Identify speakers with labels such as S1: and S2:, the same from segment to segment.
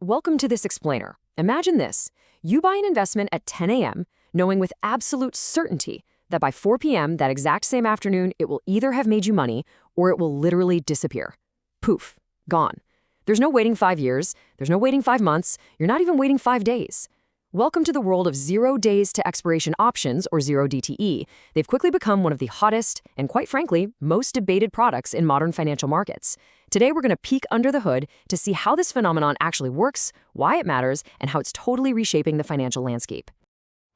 S1: Welcome to this explainer. Imagine this. You buy an investment at 10 a.m., knowing with absolute certainty that by 4 p.m. that exact same afternoon, it will either have made you money or it will literally disappear. Poof, gone. There's no waiting 5 years. There's no waiting 5 months. You're not even waiting 5 days. Welcome to the world of 0 days to expiration options, or 0 DTE. They've quickly become one of the hottest and, quite frankly, most debated products in modern financial markets. Today, we're going to peek under the hood to see how this phenomenon actually works, why it matters, and how it's totally reshaping the financial landscape.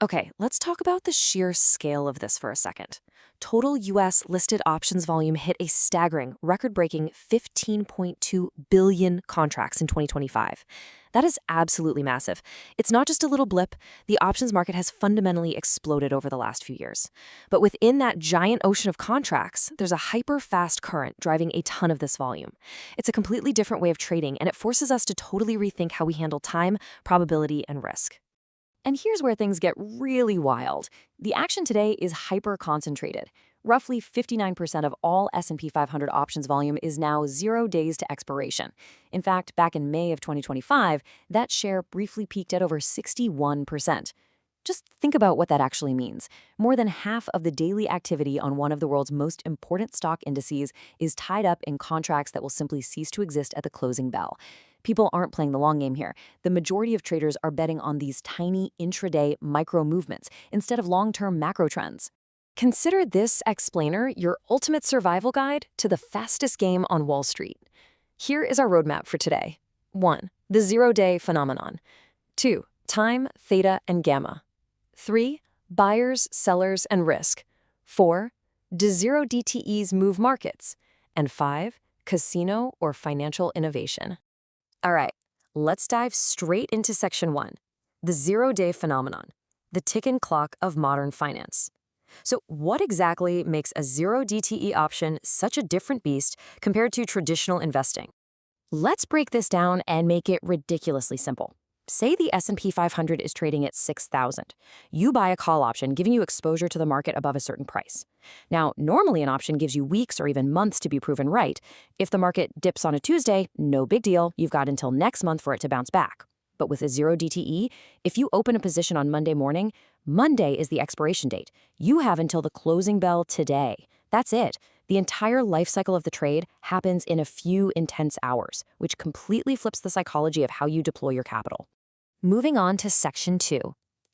S2: Okay, let's talk about the sheer scale of this for a second. Total U.S. listed options volume hit a staggering, record-breaking 15.2 billion contracts in 2025. That is absolutely massive. It's not just a little blip. The options market has fundamentally exploded over the last few years. But within that giant ocean of contracts, there's a hyper-fast current driving a ton of this volume. It's a completely different way of trading, and it forces us to totally rethink how we handle time, probability, and risk. And here's where things get really wild. The action today is hyper-concentrated. Roughly 59% of all S&P 500 options volume is now 0 days to expiration. In fact, back in May of 2025, that share briefly peaked at over 61%. Just think about what that actually means. More than half of the daily activity on one of the world's most important stock indices is tied up in contracts that will simply cease to exist at the closing bell. People aren't playing the long game here. The majority of traders are betting on these tiny intraday micro movements instead of long-term macro trends. Consider this explainer your ultimate survival guide to the fastest game on Wall Street. Here is our roadmap for today. 1. The zero-day phenomenon. 2. Time, theta, and gamma. 3. Buyers, sellers, and risk. 4. Do zero DTEs move markets? And 5. Casino or financial innovation. All right, let's dive straight into Section 1, the zero-day phenomenon, the ticking clock of modern finance. So what exactly makes a zero DTE option such a different beast compared to traditional investing? Let's break this down and make it ridiculously simple. Say the S&P 500 is trading at 6,000. You buy a call option giving you exposure to the market above a certain price. Now, normally an option gives you weeks or even months to be proven right. If the market dips on a Tuesday, no big deal. You've got until next month for it to bounce back. But with a zero DTE, if you open a position on Monday morning, Monday is the expiration date. You have until the closing bell today. That's it. The entire life cycle of the trade happens in a few intense hours, which completely flips the psychology of how you deploy your capital. Moving on to Section 2,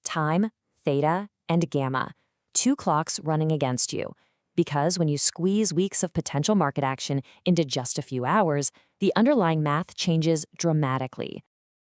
S2: time, theta, and gamma, 2 clocks running against you. Because when you squeeze weeks of potential market action into just a few hours, the underlying math changes dramatically.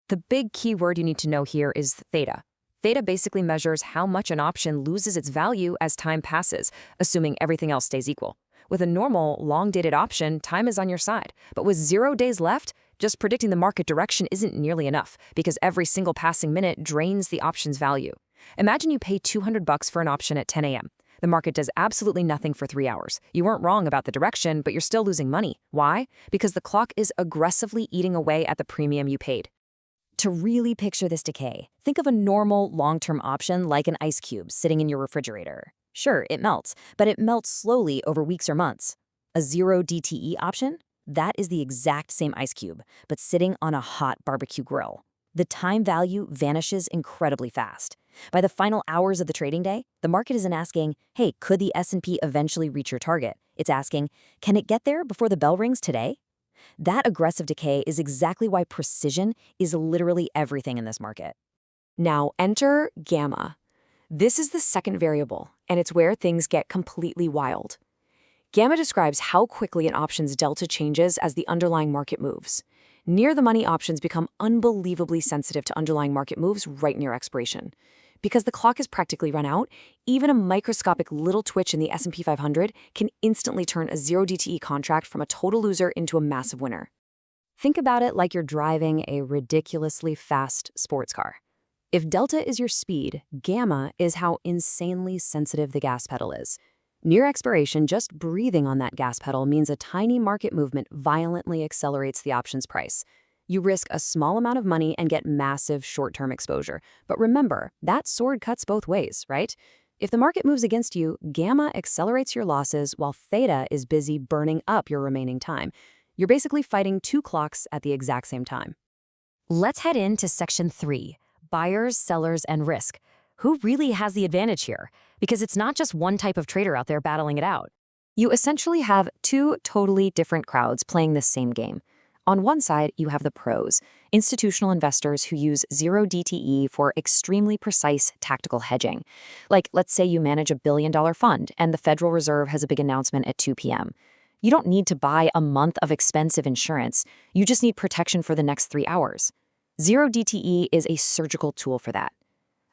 S2: The big key word you need to know here is theta. Theta basically measures how much an option loses its value as time passes, assuming everything else stays equal. With a normal, long-dated option, time is on your side. But with 0 days left, just predicting the market direction isn't nearly enough because every single passing minute drains the option's value. Imagine you pay $200 for an option at 10 a.m. The market does absolutely nothing for 3 hours. You weren't wrong about the direction, but you're still losing money. Why? Because the clock is aggressively eating away at the premium you paid. To really picture this decay, think of a normal long-term option like an ice cube sitting in your refrigerator. Sure, it melts, but it melts slowly over weeks or months. A zero DTE option? That is the exact same ice cube, but sitting on a hot barbecue grill. The time value vanishes incredibly fast. By the final hours of the trading day, the market isn't asking, hey, could the S&P eventually reach your target? It's asking, can it get there before the bell rings today? That aggressive decay is exactly why precision is literally everything in this market. Now enter gamma. This is the second variable, and it's where things get completely wild. Gamma describes how quickly an option's delta changes as the underlying market moves. Near-the-money options become unbelievably sensitive to underlying market moves right near expiration. Because the clock is practically run out, even a microscopic little twitch in the S&P 500 can instantly turn a zero DTE contract from a total loser into a massive winner. Think about it like you're driving a ridiculously fast sports car. If delta is your speed, gamma is how insanely sensitive the gas pedal is. Near expiration, just breathing on that gas pedal means a tiny market movement violently accelerates the option's price. You risk a small amount of money and get massive short-term exposure. But remember, that sword cuts both ways, right? If the market moves against you, gamma accelerates your losses while theta is busy burning up your remaining time. You're basically fighting 2 clocks at the exact same time. Let's head into Section 3, Buyers, Sellers, and Risk. Who really has the advantage here? Because it's not just one type of trader out there battling it out.
S1: You essentially have two totally different crowds playing this same game. On one side, you have the pros, institutional investors who use zero DTE for extremely precise tactical hedging. Like, let's say you manage $1 billion fund and the Federal Reserve has a big announcement at 2 p.m. You don't need to buy a month of expensive insurance. You just need protection for the next 3 hours. Zero DTE is a surgical tool for that.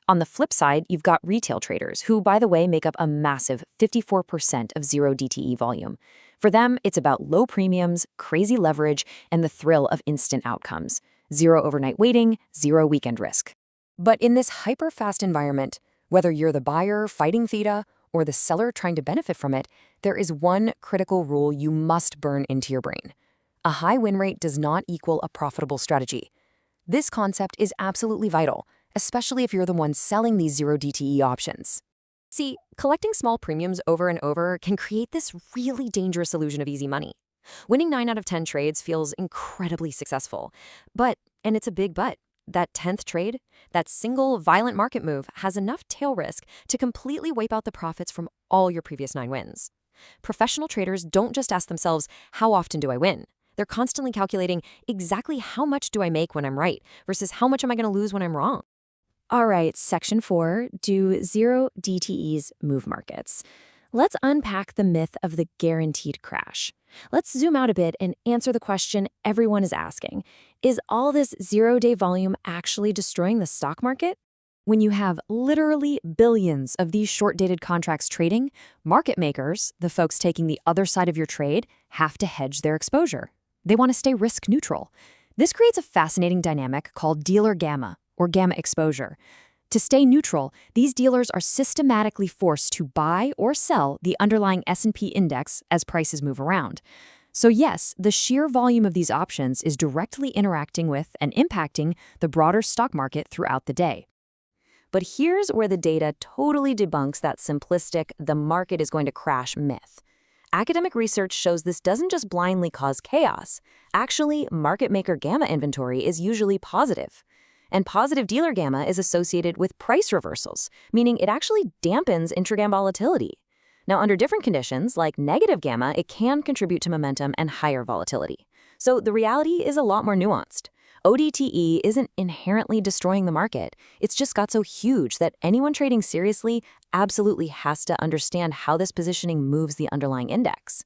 S1: On the flip side, you've got retail traders, who, by the way, make up a massive 54% of zero DTE volume. For them, it's about low premiums, crazy leverage, and the thrill of instant outcomes. Zero overnight waiting, zero weekend risk. But in this hyper-fast environment, whether you're the buyer fighting Theta or the seller trying to benefit from it, there is one critical rule you must burn into your brain. A high win rate does not equal a profitable strategy. This concept is absolutely vital, especially if you're the one selling these zero DTE options. See, collecting small premiums over and over can create this really dangerous illusion of easy money. Winning 9 out of 10 trades feels incredibly successful. But, and it's a big but, that 10th trade, that single violent market move has enough tail risk to completely wipe out the profits from all your previous 9 wins. Professional traders don't just ask themselves, how often do I win? They're constantly calculating exactly how much do I make when I'm right versus how much am I going to lose when I'm wrong.
S2: All right, Section 4, do zero DTEs move markets? Let's unpack the myth of the guaranteed crash. Let's zoom out a bit and answer the question everyone is asking. Is all this zero-day volume actually destroying the stock market? When you have literally billions of these short-dated contracts trading, market makers, the folks taking the other side of your trade, have to hedge their exposure. They want to stay risk neutral. This creates a fascinating dynamic called dealer gamma, or gamma exposure. To stay neutral, these dealers are systematically forced to buy or sell the underlying S&P index as prices move around. So yes, the sheer volume of these options is directly interacting with and impacting the broader stock market throughout the day. But here's where the data totally debunks that simplistic, the market is going to crash myth. Academic research shows this doesn't just blindly cause chaos. Actually, market maker gamma inventory is usually positive. And positive dealer gamma is associated with price reversals, meaning it actually dampens intragam volatility. Now, under different conditions, like negative gamma, it can contribute to momentum and higher volatility. So the reality is a lot more nuanced. ODTE isn't inherently destroying the market. It's just got so huge that anyone trading seriously absolutely has to understand how this positioning moves the underlying index.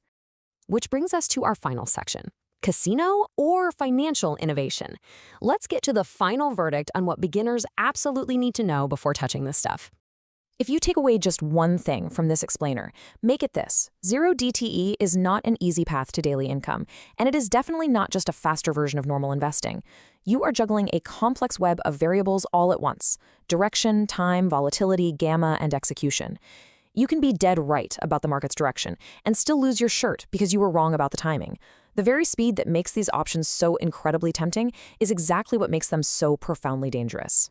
S1: Which brings us to our final section. Casino or financial innovation? Let's get to the final verdict on what beginners absolutely need to know before touching this stuff. If you take away just one thing from this explainer, make it this. Zero DTE is not an easy path to daily income, and it is definitely not just a faster version of normal investing. You are juggling a complex web of variables all at once: direction, time, volatility, gamma, and execution. You can be dead right about the market's direction and still lose your shirt because you were wrong about the timing. The very speed that makes these options so incredibly tempting is exactly what makes them so profoundly dangerous.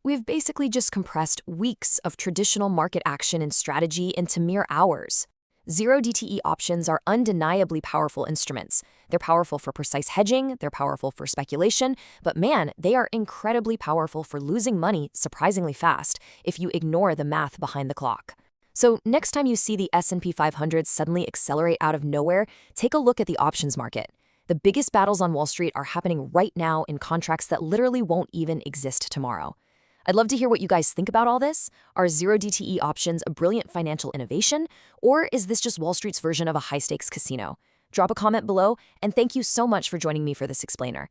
S1: We've basically just compressed weeks of traditional market action and strategy into mere hours. Zero DTE options are undeniably powerful instruments. They're powerful for precise hedging, they're powerful for speculation, but man, they are incredibly powerful for losing money surprisingly fast if you ignore the math behind the clock. So next time you see the S&P 500 suddenly accelerate out of nowhere, take a look at the options market. The biggest battles on Wall Street are happening right now in contracts that literally won't even exist tomorrow. I'd love to hear what you guys think about all this. Are zero DTE options a brilliant financial innovation, or is this just Wall Street's version of a high-stakes casino? Drop a comment below, and thank you so much for joining me for this explainer.